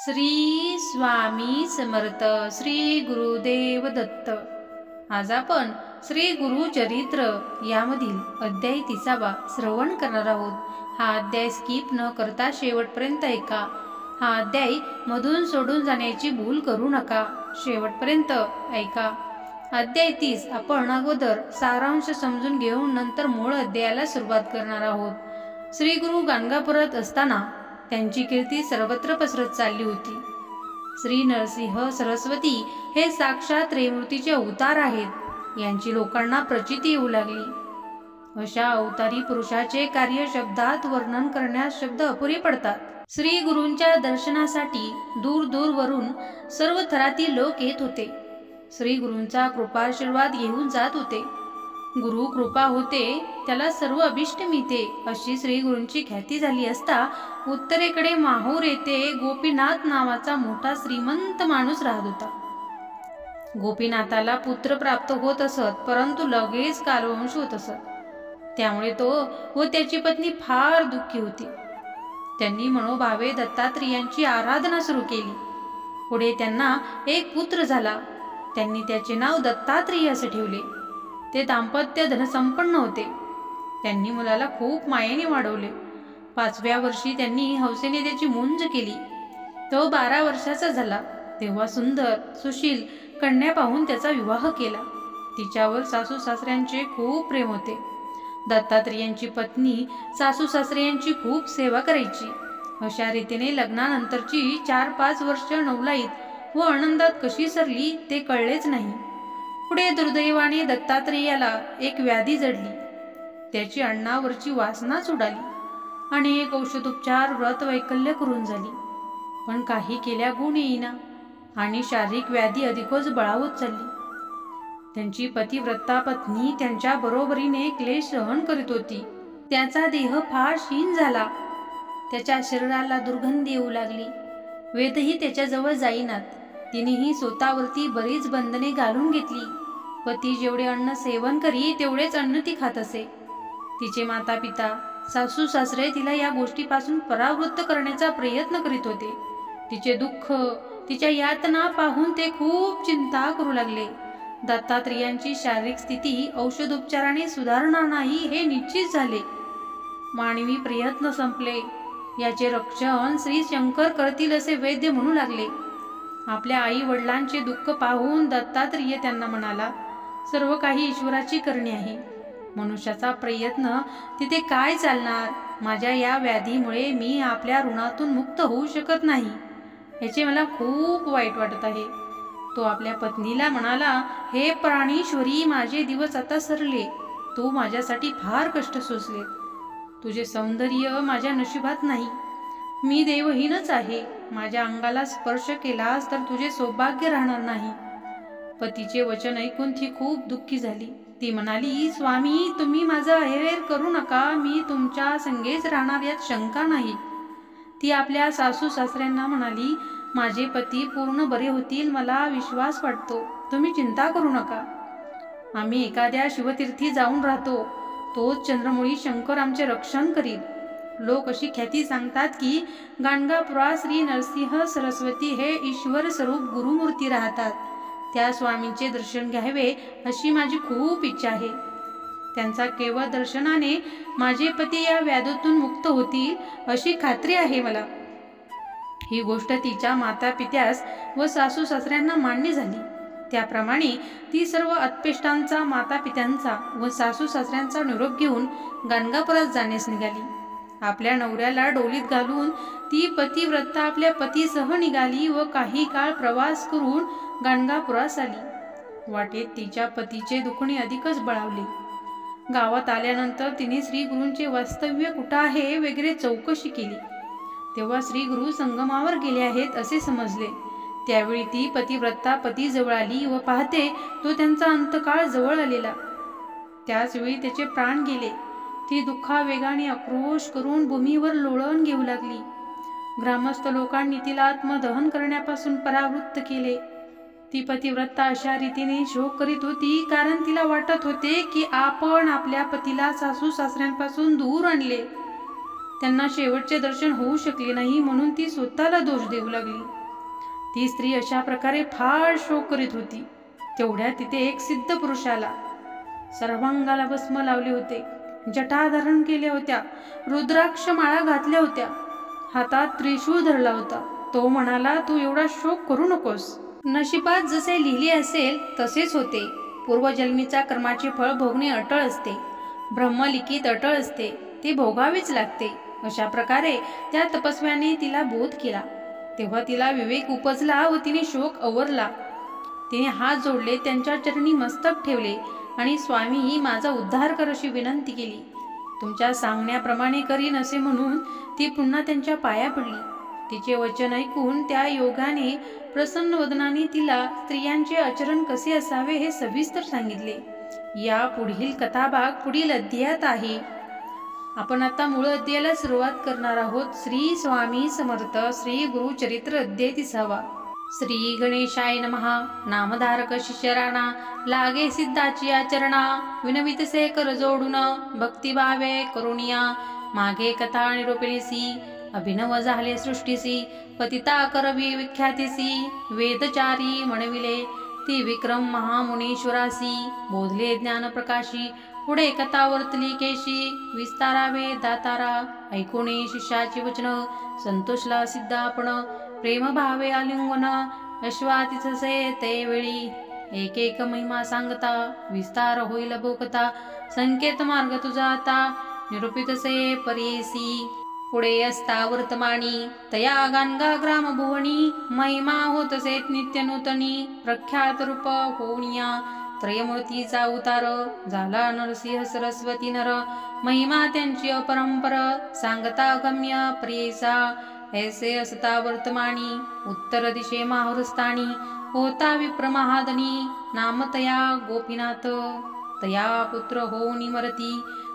श्री स्वामी समर्थ. श्री गुरुदेव दत्त. आज आपण श्री गुरुचरित्र यामधील अध्याय 30 श्रवण करणार आहोत. हा अध्याय स्किप न करता शेवटपर्यंत ऐका. हा अध्याय मधून सोडून जाण्याची भूल करू नका. शेवटपर्यंत ऐका. अध्याय 30 आपण अगोदर सारांश समजून घेऊन नंतर मूळ अध्यायाला सुरुवात करणार आहोत. श्री गुरु गाणगापुरात असताना त्यांची कीर्ती सर्वत्र पसरत चालली होती. श्री नरसिंह सरस्वती हे साक्षात त्रिमूर्तीचे अवतार आहेत यांची लोकांना प्रचिती येऊ लागली. अशा अवतारी पुरुषाचे कार्य शब्दात वर्णन करण्यास शब्द अपुरे पडतात. श्री गुरूंच्या दर्शनासाठी दूर दूरवरून सर्व थरातील लोक येत होते. श्री गुरूंचा कृपाशीर्वाद घेऊन जात होते. गुरु कृपा होते त्याला सर्व अभिष्ट मिळते अशी श्री गुरूंची ख्याती झाली असता उत्तरेकडे माहूर येथे गोपीनाथ नावाचा मोठा श्रीमंत माणूस राहत होता. गोपीनाथाला पुत्र प्राप्त होत असत, परंतु लगेच कालवंश होत असत. त्यामुळे तो व त्याची पत्नी फार दुःखी होती. त्यांनी मनोभावे दत्तात्रेयांची आराधना सुरू केली. पुढे त्यांना एक पुत्र झाला. त्यांनी त्याचे नाव दत्तात्रेय असे ठेवले. ते दाम्पत्य धनसंपन्न होते. त्यांनी मुलाला खूप मायेने वाढवले. 5व्या वर्षी त्यांनी हौसेने त्याची मुंज केली. तो 12 वर्षाचा झाला तेव्हा सुंदर सुशील कन्या पाहून त्याचा विवाह केला. तिच्यावर सासू सासऱ्यांचे खूप प्रेम होते. दत्तात्रेयांची पत्नी सासू सासऱ्यांची खूप सेवा करायची. अशा रीतीने लग्नानंतरची 4-5 वर्ष नवलाईत व आनंदात कशी सरली ते कळलेच नाही. पुढे दुर्दैवाने दत्तात्रेयाला एक व्याधी जडली. त्याची अन्नावरची वासनाच उडाली. अनेक औषधोपचार व्रत वैकल्य करून झाली, पण काही केल्या गुण येईना आणि शारीरिक व्याधी अधिकच बळावत चालली. त्यांची पतिव्रता पत्नी त्यांच्या बरोबरीने क्लेश सहन करीत होती. त्याचा देह फार क्षीण झाला. त्याच्या शरीराला दुर्गंधी येऊ लागली. वेदही त्याच्याजवळ जाईनात. तिनेही स्वतःवरती बरीच बंधने घालून घेतली. पती जेवढे अन्न सेवन करी तेवढेच अन्न ती खात असे. तिचे माता पिता सासू सासरे तिला या गोष्टीपासून परावृत्त करण्याचा प्रयत्न करीत होते. तिचे दुःख तिच्या यातना पाहून ते खूप चिंता करू लागले. दत्तात्रेयांची शारीरिक स्थिती औषधोपचाराने सुधारणार नाही हे निश्चित झाले. मानवी प्रयत्न संपले. याचे रक्षण श्री शंकर करतील असे वैद्य म्हणू लागले. आपल्या आई वडिलांचे दुःख पाहून दत्तात्रेय त्यांना म्हणाला, सर्व काही ईश्वराची करणी आहे. मनुष्याचा प्रयत्न तिथे काय चालणार. माझ्या या व्याधीमुळे मी आपल्या ऋणातून मुक्त होऊ शकत नाही. याचे मला खूप वाईट वाटत आहे. तो आपल्या पत्नीला म्हणाला, हे प्राणेश्वरी, माझे दिवस आता सरले. तू माझ्यासाठी फार कष्ट सोसले. तुझे सौंदर्य माझ्या नशिबात नाही. मी देवहीनच आहे. माझ्या अंगाला स्पर्श केलास तर तुझे सौभाग्य राहणार नाही. पतीचे वचन ऐकून ती खूप दुःखी झाली. ती म्हणाली, स्वामी, तुम्ही माझा अहेर करू नका. मी तुमच्या संगेच राहणार यात शंका नाही. ती आपल्या सासू सासऱ्यांना म्हणाली, माझे पती पूर्ण बरे होतील, मला विश्वास वाटतो. तुम्ही चिंता करू नका. आम्ही एखाद्या शिवतीर्थी जाऊन राहतो. तोच चंद्रमौळी शंकर आमचे रक्षण करील. लोक अशी ख्याती सांगतात की गाणगापुरात श्री नरसिंह सरस्वती हे ईश्वर स्वरूप गुरुमूर्ती राहतात. त्या स्वामींचे दर्शन घ्यावे अशी माझी खूप इच्छा आहे. त्यांचा केवळ दर्शनाने माझे पती या व्याधीतून मुक्त होतील अशी खात्री आहे मला. ही गोष्ट तिच्या माता पित्यास व सासू सासऱ्यांना मान्य झाली. त्याप्रमाणे ती सर्व अत्पेष्टांचा, माता पित्यांचा व सासू सासऱ्यांचा निरोप घेऊन गाणगापुरात जाण्यास निघाली. आपल्या नवऱ्याला डोलीत घालून ती पतिव्रता आपल्या पतीसह निघाली व काही काळ प्रवास करून गाणगापुरास आली. वाटेत तिच्या पतीचे दुखणे अधिकच बळावले. गावात आल्यानंतर तिने श्री गुरूंचे वास्तव्य कुठं आहे वगैरे चौकशी केली. तेव्हा श्री गुरु संगमावर गेले आहेत असे समजले. त्यावेळी ती पतिव्रता पती जवळ आली व पाहते तो त्यांचा अंतकाळ जवळ आलेला. त्याच वेळी त्याचे प्राण गेले. ती दुःखावेगाने आक्रोश करून भूमीवर लोळण घेऊ लागली. ग्रामस्थ लोकांनी तिला आत्मदहन करण्यापासून परावृत्त केले. ती पतिव्रता अशा रीतीने शोक करीत होती कारण तिला वाटत होते की आपण आपल्या पतीला सासू सासऱ्यांपासून दूर आणले. त्यांना शेवटचे दर्शन होऊ शकले नाही म्हणून ती स्वतःला दोष देऊ लागली. ती स्त्री अशा प्रकारे फार शोक करीत होती. तेवढ्या तिथे एक सिद्ध पुरुष आला. सर्वांगाला भस्म लावले होते, जटा धारण केल्या होत्या, रुद्राक्ष माळा घातल्या होत्या, हातात त्रिशूळ धरला होता. तो म्हणाला, तू एवढा शोक करू नकोस. नशिबात जसे लिहिले असेल तसेच होते. पूर्वजन्मीचा कर्माचे फळ भोगणे अटळ असते, ब्रह्मलिखित अटळ असते, ते भोगावेच लागते. अशा प्रकारे त्या तपस्व्याने तिला बोध केला. तेव्हा तिला विवेक उपजला व तिने शोक अवरला. तिने हात जोडले, त्यांच्या चरणी मस्तक ठेवले आणि स्वामी माझा उद्धार कर अशी विनंती केली. तुमच्या सांगण्याप्रमाणे करीन असे म्हणून ती पुन्हा त्यांच्या पाया पडली. तिचे वचन ऐकून त्या योगाने प्रसन्न वदनाने तिला स्त्रियांचे आचरण कसे असावे हे सविस्तर सांगितले. या पुढील कथाभाग पुढील अध्यायात आहे. आपण आता मूळ अध्यायाला सुरुवात करणार आहोत. श्री स्वामी समर्थ. श्री गुरुचरित्र अध्याय 30. श्री गणेशाय नमः. नामधारक शिष्यराणा लागे सिद्धाची आचरणा, विनवितसे कर जोडून भक्तिभावे करुणिया. मागे कथा निरोपिणीसी अभिनव झाले सृष्टीसी, पतिता करवी विख्यातीसी. वेदचारी म्हणविले ती विक्रम महामुनीश्वरासी, बोधले ज्ञान प्रकाशी पुढे कथा वर्तली केशी. विस्तारावे दातारा ऐकुणे शिष्याची वचन, संतोषला सिद्धापण प्रेम भावे आलिंगन. अश्वातिथसे ते वेळी एक एक महिमा सांगता, विस्तार होईल बोकता संकेत मार्ग तुझा आता. निरूपितसे परेसी पुढे असता वर्तमानी, तया गानगा ग्राम भुवनी. महिमा होतसे नित्य नूतनी, प्रख्यात रूप होनिया. त्रयमूर्तीचा उतार झाला नरसिंह सरस्वती नर. महिमा त्यांची अपरंपर सांगता गम्य प्रियसा. ऐसे असता वर्तमानी उत्तर दिशे माहुरस्थानी, होता विप्र महादनी नामतया गोपीनाथ. तया पुत्र होऊनी मरती,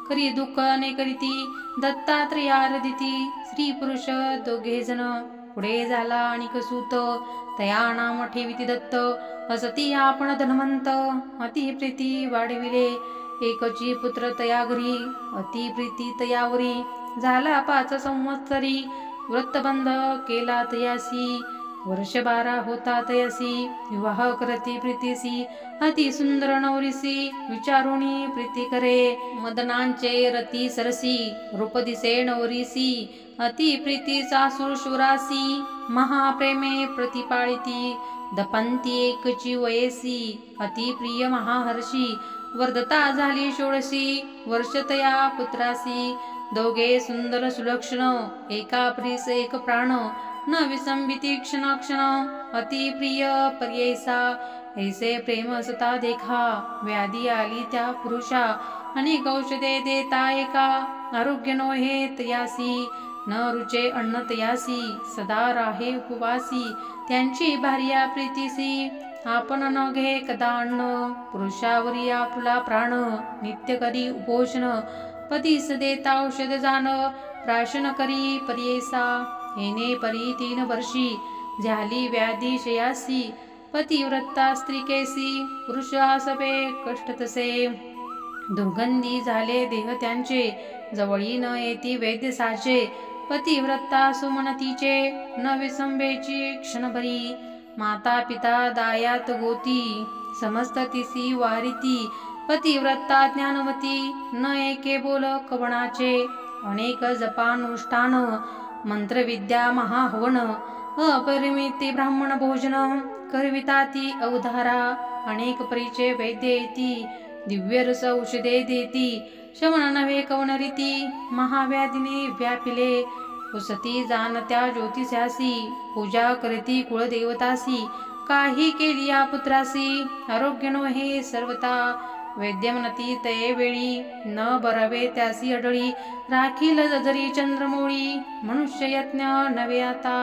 करी दुःख ने करीती. दत्तात्रयारदिती स्त्री पुरुष दोघे जण. पुढे झाला आणिक सूत, तया नाम ठेविती दत्त. असती आपण धनवंत, अति प्रीती वाढविले. एकची पुत्र तया घरी, अति प्रीती तयावरी. झाला 5 संवत्सरी, व्रतबंध केला तयासी. वर्ष 12 होता तयासी, विवाह करती प्रीतीसी. अति सुंदर नवरीसी, विचारुणी प्रीती करे. मदनांचे रती सरसी, रूप दिसे नवरीसी. अति प्रीती सासूरशुरासी, महाप्रेमे प्रतिपाळिती. दपंती एकची वयसी, अति प्रिय महाहर्षी. वर्धता झाली 16 वर्ष तया पुत्रासी. दोघे सुंदर सुलक्षण, एका प्रिस एक प्राण. न विसंबिती क्षण क्षण, अति प्रिय पर्यैसा. ऐसे प्रेम असता देखा, व्याधी आली त्या पुरुषा. अनेक औषधे देता एका, आरोग्य नो हे तयासी. न रुचे अन्न तयासी, सदा राहे उपवासी. त्यांची भार्या प्रीतीसी, आपण न घे कदा अन्न. पुरुषावरी आपुला प्राण, नित्य करी उपोषण. पतीस देता औषध जाण, प्राशन करी पर्यैसा. येणे परी 3 वर्षी, झाली व्याधी शयासी. पतिव्रता स्त्री केसी, पुरुष आसवे कष्ट तसे. दुर्गंधी झाले देह त्यांचे, जवळी न येती वैद्य साचे. पतिव्रता सुमनतीचे, न विसंबेची क्षणभरी. माता पिता दायात गोती, समस्त तिसी वारिती. पतिव्रता ज्ञानवती, न एके बोल कवणाचे. अनेक जपानुष्ठान, मंत्रविद्या महाहवन. अपरिमिती ब्राह्मण भोजन, करविता ती अवधारा. अनेक परीचे वैद्य येती, दिव्य रस औषधे देती. शमन नव्हे कवन रीती, महाव्याधीने व्यापिले. पुसती जाणत्या ज्योतिषासी, पूजा करती कुळदेवतासी. काही केली या पुत्रासी, आरोग्य नो हे सर्वता. वैद्यमनती तये वेळी, न बरावे त्यासी अडळी. राखील जरी चंद्रमोळी, मनुष्य यज्ञ नवे आता.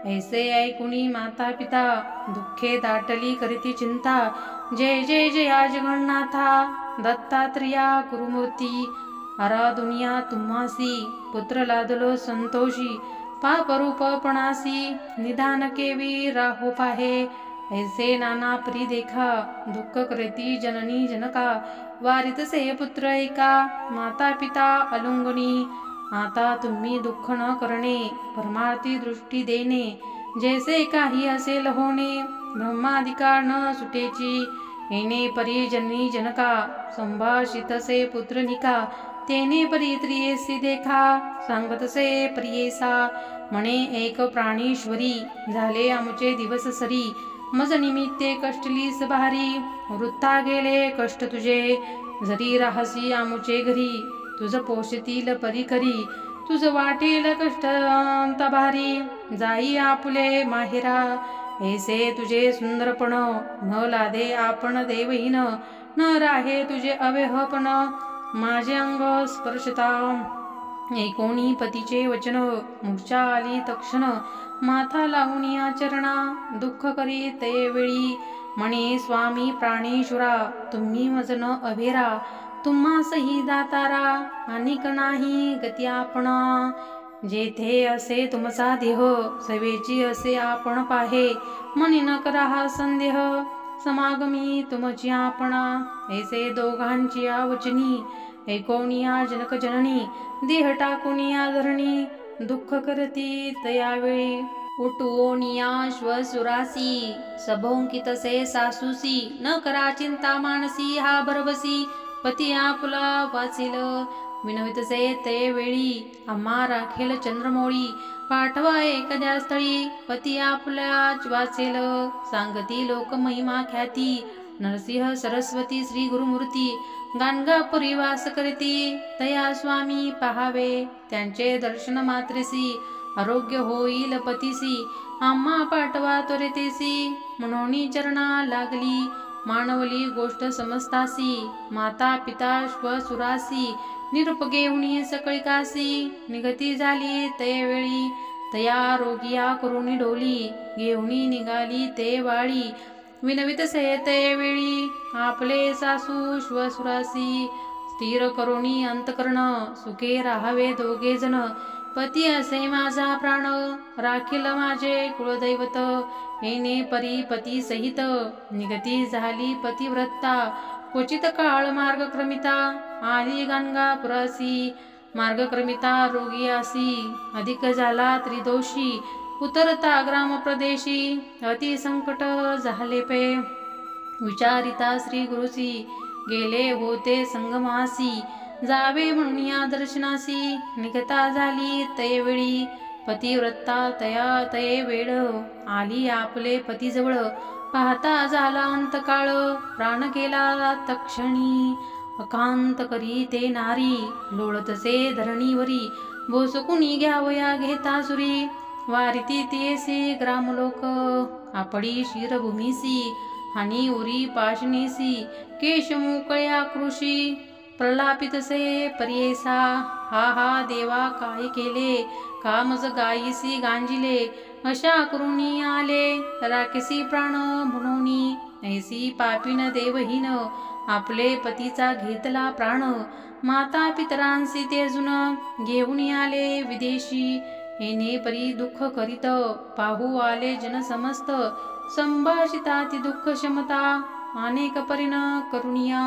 ऐसे ऐकुनी माता पिता, दुःखे दाटली करीती चिंता. जय जय जया जगन्नाथा, दत्तात्रेया कुरुमूर्ती. आराधुनिया तुम्हासी, पुत्र लादलो संतोषी. पापरूपपणासी, निधान केवी राहो पाहे. ऐसे नाना परी देखा, दुःख करती जननी जनका. वारितसे पुत्र एका, माता पिता अलुंगणी. आता तुम्ही दुःख न करणे, परमार्थी दृष्टी देणे, जैसे काही असेल होणे, ब्रह्माधिकार न सुटेची, येणे परी जननी जनका, संभाषितसे पुत्रनिका, तेने परी त्रियेसी देखा, सांगतसे प्रियेसा, म्हणे एक प्राणीश्वरी, झाले आमचे दिवस सरी, मज निमित्ते कष्टलीस भारी, वृथा गेले कष्ट तुझे, जरी राहसी आमुचे घरी, तुझ पोषतील परी करी, तुझ वाटेल कष्ट भारी, जाई आपुले माहेरा, ऐसे तुझे सुंदरपण, न लादे आपण देवहीन, न राहे तुझे अवेहपण, माझे अंग स्पर्शता, ऐकोणी पतीचे वचन, मूर्छा आली तक्षण, माथा लावून या चरणा, दुःख करी ते वेळी, म्हणे स्वामी प्राणेश्वरा, तुम्ही मज न अभेरा, तुम्हासही दातारा, अनिक नाही गती आपणा, जेथे असे तुमचा देह, सवेची असे आपण पाहे, मनी न करा संदेह, समागमी तुमची आपणा, ऐसे दोघांची आवचनी, ऐकोनिया जनक जननी, देह टाकुनिया धरणी, दुःख करती तयावेळी, उठवोनिया श्वसुरासी, सभोंकितसे सासूसी, न करा चिंता मानसी, हा भरवसी, पती आपुला वाचिल, विनवितसे ते वेळी, आम्हा राखेल चंद्रमोळी, पाठवा एखाद्या स्थळी, पती आपल्याच वाचेल, सांगती लोक महिमा ख्याती, नरसिंह सरस्वती श्री गुरुमूर्ती, गाणगापुरी वास करती, तया स्वामी पहावे, त्यांचे दर्शन मात्रेसी, आरोग्य होईल पतीसी, आम्हा पाठवा त्वरितेसी, म्हणून चरणा लागली, मानवली गोष्ट समजतासी, माता पिता श्वसुरासी, निरूप घेऊन सकळिकासी, निगती झाली ते वेळी, तया रोगिया करुणी डोली, घेऊन निघाली ते वाळी, विनवितसे ते वेळी, आपले सासू श्वसुरासी, स्थिर करुणी अंतकरण, सुखे राहावे दोघे जण, पती असे माझा प्राण, राखील माझे कुळदैवत, येणे परी पती सहित, निगती झाली पतिव्रता, क्वचित काळ मार्गक्रमिता, आली गाणगापुरासी, मार्गक्रमिता रोगियासी, अधिक झाला त्रिदोषी, उतरता ग्राम प्रदेशी, अति संकट झाले पे, विचारिता श्री गुरुसी, गेले होते संगमासी, जावे म्हणून या दर्शनासी, निघता झाली तयवेळी, पतिव्रता तया तये वेळ, आली आपले पतीजवळ, पाहता झाला अंतकाळ, प्राण गेला तक्षणी, अकांत करी ते नारी, लोळतसे धरणीवरी, बोसकुनी घ्यावया घेता सुरी, वारिती तेसी ग्रामलोक, आपडी शिरभूमीसी, हानी उरी पाशनीसी, केश मोकळ्या कृषी, प्रलापितसे परियेसा, हा हा देवा काय केले, कामज गायीसी गांजिले, अशा करुणी आले, राखेसी प्राण म्हणूनी, ऐसी पापीन देवहीन, आपले पतीचा घेतला प्राण, माता पितरांसी तेजून, घेऊन आले विदेशी, येणे परी दुःख करीत, पाहू आले जन समस्त, संभाषिता ती दुःख क्षमता, अनेक परिण करुणिया,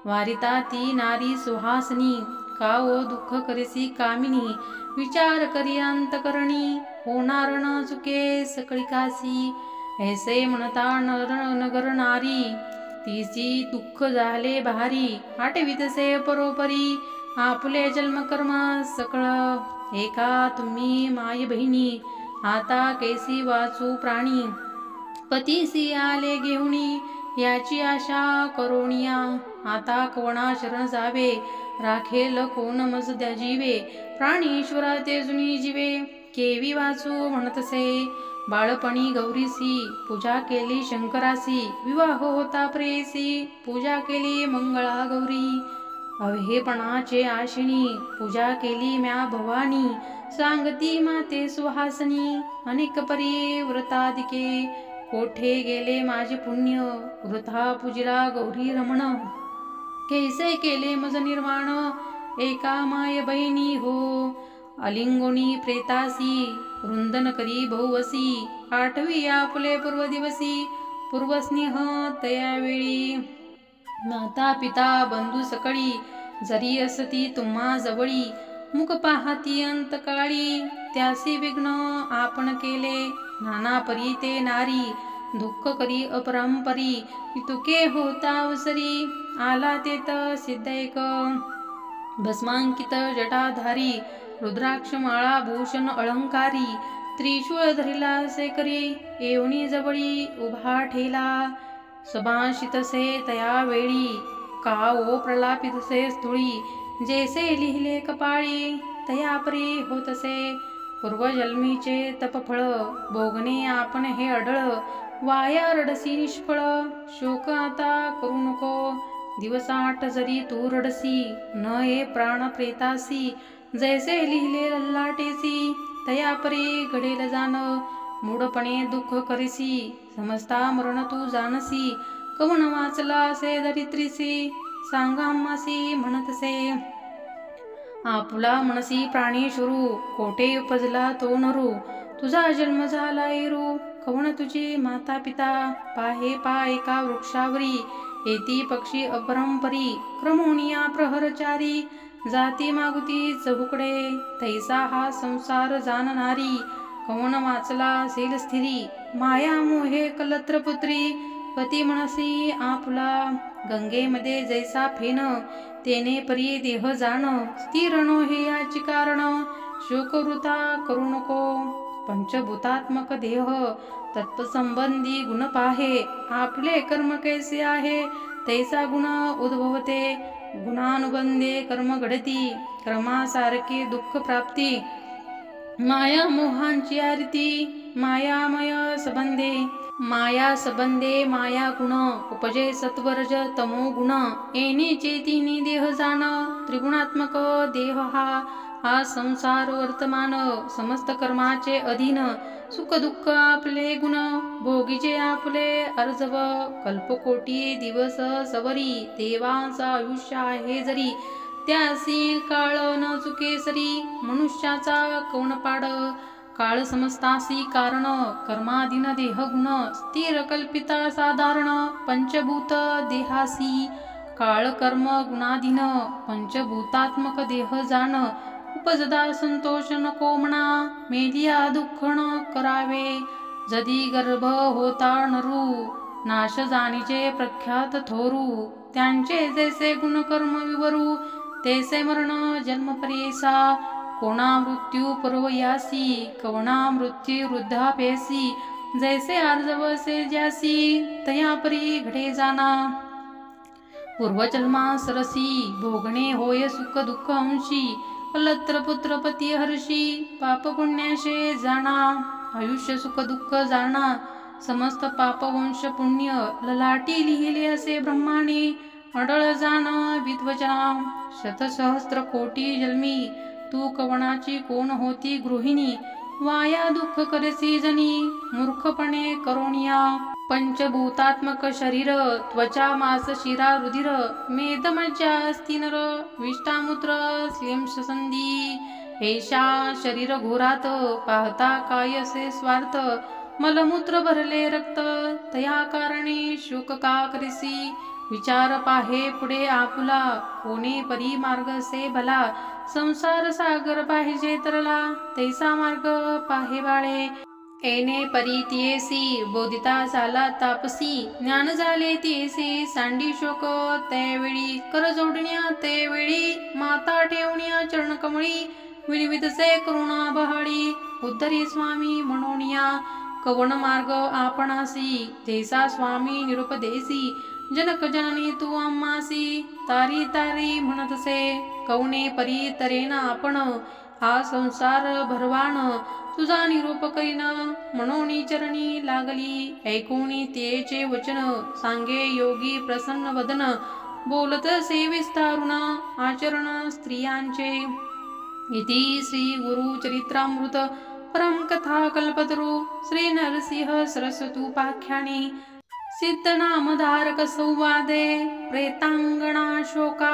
वारिता ती नारी सुहासनी, का ओ दुःख करेसी कामिनी, विचार करी अंतकरणी, होणार न चुके सकळिकासी, ऐसे म्हणता नगर नारी, तिची दुःख झाले भारी, आठवितसे परोपरी, आपुले जन्मकर्म सकळ, एका तुम्ही माय बहिणी, आता कैसी वाचू प्राणी, पतीसी आले घेऊनी, याची आशा करोनिया, आता कोणा शरण जावे, राखेल कोण मज द्या जीवे, प्राणीश्वरा तेजुनी जीवे, केवी वाचू म्हणतसे, बाळपणी गौरीसी, पूजा केली शंकरासी, विवाह होता प्रेयसी, पूजा केली मंगळा गौरी, अवहेपणाचे आशिनी, पूजा केली म्या भवानी, सांगती माते सुहासनी, अनेक परी व्रतादिके, कोठे गेले माझे पुण्य, वृथा पूजिला गौरी रमण, कैसे केले मज निर्माण, एका माय बहिणी हो, अलिंगोनी प्रेतासी, रुंदन करी बहुवसी, आठवी आपले पूर्व दिवसी, पूर्वस्नेह तयावेळी, माता पिता बंधू सकळी, जरी असती तुम्हा जवळी, मुख पाहती अंतकाळी, त्यासी विघ्न आपण केले, नाना परी ते नारी, दुःख करी अपरंपरी, तुके होता अवसरी, आला तेत सिद्धैक, भस्मांकित जटाधारी, रुद्राक्ष माळा भूषण अलंकारी, त्रिशूळ धरिला सेकरी, येऊनी जवळी उभा ठेला, सभाषितसे तया वेळी, का ओ प्रलापितसे स्थूळी, जैसे लिहिले कपाळी, तया परी होतसे, पूर्वजन्मीचे तपफळ, भोगणे आपण हे अडळ, वाया रडसी निष्फळ, शोक आता करू नको, दिवसाट जरी तू रडसी, न ये प्राण प्रेतासी, जैसे लिहिले ललाटेसी, तया परी घडेल जाण, मूढपणे दुःख करीसी, समजता मरण तू जानसी, कवन वाचला असे दरिद्रीसी, सांगा आम्हासी म्हणतसे, आपुला मनसी प्राणी शुरू, कोठे उपजला तो नरू, तुझा जन्म झाला एरू, कवन तुझी माता पिता, पाहे पा एका वृक्षावरी, येती पक्षी अपरंपरी, क्रमोनिया प्रहरचारी, जाती मागुती चहुकडे, तैसा हा संसार जाणणारी, कवन वाचला असेल स्थिरी, माया मोहे कलत्रपुत्री, पती मनसी आपुला, गंगेमध्ये जैसा फेन, तेने परी देह जाण, स्थिर नो हे याची कारण, शोकवृथा करू नको, पंचभूतात्मक देह, तत्संबंधी गुण पाहे, आपले कर्म कैसे आहे, तैसा गुण उद्भवते, गुणानुबंधे कर्म घडती, क्रमासारखे दुःख प्राप्ती, माया मोहांची आरती, मायामय संबंधे, माया संबंधे माया गुण, उपजे सत्वरज तमो गुण, येणे चेतिनी देह जाण, त्रिगुणात्मक देह हा संसार वर्तमान, समस्त कर्माचे अधीन, सुख दुःख आपले गुण, भोगीचे आपले अर्जव, कल्पकोटी दिवस सवरी, देवांचा आयुष्य आहे जरी, त्यासी काळ न चुके सरी, मनुष्याचा कौन पाड, काळ समस्तासी कारण, कर्माधीन देह गुण, स्थिर कल्पिता साधारण, पंचभूत देहासी, काळ कर्म गुणाधीन, पंचभूतात्मक देह जाण, उपजदा संतोष नको म्हणा, मेलिया दुःख न करावे, जदी गर्भ होता नरू, नाश जाणीचे प्रख्यात थोरू, त्यांचे जैसे गुणकर्म विवरू, तैसे मरण जन्म परेसा, कोणा मृत्यू पर्वयासी, कवना मृत्यू वृद्धापेसी, जैसे आर्जवसे ज्यासी, तया परी घडे जाना, पूर्वजन्मा सरसी, भोगणे होय सुख दुःख अंशी, कलत्र पुत्र पती हर्षी, पाप पुण्याशे जाणा, आयुष्य सुख दुःख जाणा, समस्त पाप वंश पुण्य, ललाटी लिहिले असे ब्रह्माने, अडळ जाण विद्वजना, शतसहस्त्र कोटी जन्मी, तू कवणाची कोण होती गृहिणी, वाया दुःख करसी जनी, मूर्खपणे करोनिया, पंचभूतात्मक शरीर, त्वचा मास शिरा रुधिर, मेद मज्जा अस्ति नर, विष्टामूत्र श्लेष संधी, हेशा शरीर घोरात, पाहता काय असे स्वार्थ, मलमूत्र भरले रक्त, तया कारणे शोक का करिसी, विचार पाहे पुढे आपुला, कोणे परी मार्ग से भला, संसार सागर पाहिजे तरला, तैसा मार्ग पाहे बाळे, येणे परी तियेसी, बोधिता झाला तापसी, ज्ञान झाले तियेसी, सांडी शोक त्यावेळी, कर जोडण्या त्यावेळी, माता ठेवण्या चरणकमळी, विणवितसे करुणा बहाळी, उद्धरी स्वामी म्हणोनिया, कवण मार्ग आपणासी, जैसा स्वामी निरुपदेसी, जनक जननी तू आम्हासी, तारी तारी म्हणतसे, कवणे परी तरेन आपण, हा संसार भरवान, तुझा निरोप करीन, म्हणोनी चरणी लागली, ऐकोनी तेचे वचन, सांगे योगी प्रसन्न वदन, बोलत से विस्तारुण, आचरण स्त्रियांचे, इति श्री गुरु चरित्रामृत परम कथा कल्पतरू श्री नरसिंह सरस्वतोपाख्याने सिद्ध नामधारक संवादे प्रेतांगणा शोका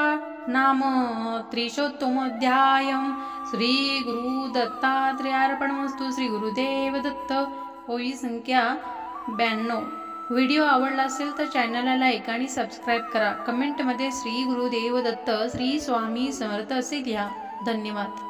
नाम त्रिशोत्तमोऽध्यायम् श्री गुरु दत्तात्रेयार्पणमस्तु। श्री गुरुदेव दत्त। ओळी संख्या 92। व्हिडिओ आवडला असेल तर चॅनलला लाईक आणि सबस्क्राईब करा। कमेंटमध्ये श्री गुरुदेव दत्त, श्री स्वामी समर्थ असे लिहा। धन्यवाद।